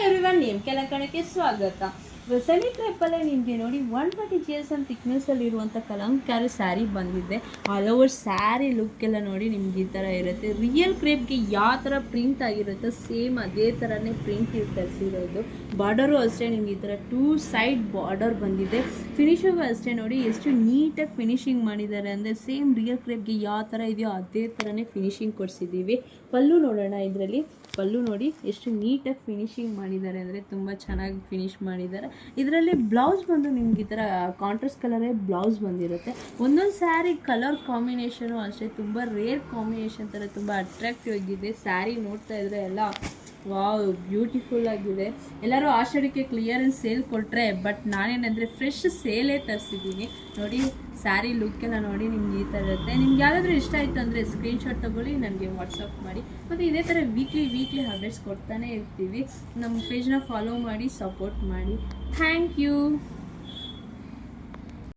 Everyone, name ಕಲಂಕರಕ್ಕೆ ಸ್ವಾಗತ. Semi ಕ್ರೇಪಲ್ಲೇ ನಿಮಗೆ ನೋಡಿ 130 GSM ಥಿಕ್ನೆಸ್ಸಲ್ಲಿರುವಂಥ ಕಲಂಕಾರಿ ಸ್ಯಾರಿ ಬಂದಿದೆ. ಆಲ್ ಓವರ್ ಸ್ಯಾರಿ ಲುಕ್ ಎಲ್ಲ ನೋಡಿ ನಿಮ್ಗೆ ಈ ಥರ ಇರುತ್ತೆ. ರಿಯಲ್ ಕ್ರೇಪ್ಗೆ ಯಾವ ಥರ ಪ್ರಿಂಟ್ ಆಗಿರುತ್ತೋ ಸೇಮ್ ಅದೇ ಥರನೇ ಪ್ರಿಂಟ್ ತರಿಸಿರೋದು. ಬಾರ್ಡರು ಅಷ್ಟೇ ನಿಮ್ಗೆ ಈ ಥರ 2 ಸೈಡ್ ಬಾರ್ಡರ್ ಬಂದಿದೆ. ಫಿನಿಶಿಂಗು ಅಷ್ಟೇ ನೋಡಿ ಎಷ್ಟು ನೀಟಾಗಿ ಫಿನಿಶಿಂಗ್ ಮಾಡಿದ್ದಾರೆ ಅಂದರೆ ಸೇಮ್ ರಿಯಲ್ ಕ್ರೇಪ್ಗೆ ಯಾವ ಥರ ಇದೆಯೋ ಅದೇ ಥರನೇ ಫಿನಿಶಿಂಗ್ ಕೊಡಿಸಿದ್ದೀವಿ. ಪಲ್ಲು ನೋಡೋಣ. ಇದರಲ್ಲಿ ಪಲ್ಲು ನೋಡಿ ಎಷ್ಟು ನೀಟಾಗಿ ಫಿನಿಶಿಂಗ್ ಮಾಡಿದ್ದಾರೆ ಅಂದರೆ ತುಂಬ ಚೆನ್ನಾಗಿ ಫಿನಿಶ್ ಮಾಡಿದ್ದಾರೆ. ಇದರಲ್ಲಿ ಬ್ಲೌಸ್ ಬಂದು ನಿಮ್ಗೆ ಈ ಥರ ಕಾಂಟ್ರಾಸ್ಟ್ ಕಲರೇ ಬ್ಲೌಸ್ ಬಂದಿರುತ್ತೆ. ಒಂದೊಂದು ಸ್ಯಾರಿ ಕಲರ್ ಕಾಂಬಿನೇಷನು ಅಷ್ಟೇ ತುಂಬ ರೇರ್ ಕಾಂಬಿನೇಷನ್ ಥರ ತುಂಬ ಅಟ್ರಾಕ್ಟಿವ್ ಆಗಿದೆ. ಸ್ಯಾರಿ ನೋಡ್ತಾ ಇದ್ರೆ ಎಲ್ಲ ವಾವ್ ಬ್ಯೂಟಿಫುಲ್ ಆಗಿದೆ. ಎಲ್ಲರೂ ಆಷಾಢಕ್ಕೆ ಕ್ಲಿಯರೆನ್ಸ್ ಸೇಲ್ ಕೊಟ್ಟರೆ, ಬಟ್ ನಾನೇನಂದರೆ ಫ್ರೆಶ್ ಸೇಲೇ ತರಿಸಿದ್ದೀನಿ. ನೋಡಿ ಸ್ಯಾರಿ ಲುಕ್ ಎಲ್ಲ ನೋಡಿ ನಿಮ್ಗೆ ಈ ಥರ ಇರುತ್ತೆ. ನಿಮ್ಗೆ ಯಾವುದಾದ್ರೂ ಇಷ್ಟ ಆಯಿತು ಅಂದರೆ ಸ್ಕ್ರೀನ್ಶಾಟ್ ತೊಗೊಳ್ಳಿ, ನನಗೆ ವಾಟ್ಸಪ್ ಮಾಡಿ. ಮತ್ತು ಇದೇ ಥರ ವೀಕ್ಲಿ ಅಪ್ಡೇಟ್ಸ್ ಕೊಡ್ತಾನೆ ಇರ್ತೀವಿ. ನಮ್ಮ ಪೇಜ್ನ ಫಾಲೋ ಮಾಡಿ, ಸಪೋರ್ಟ್ ಮಾಡಿ. Thank you.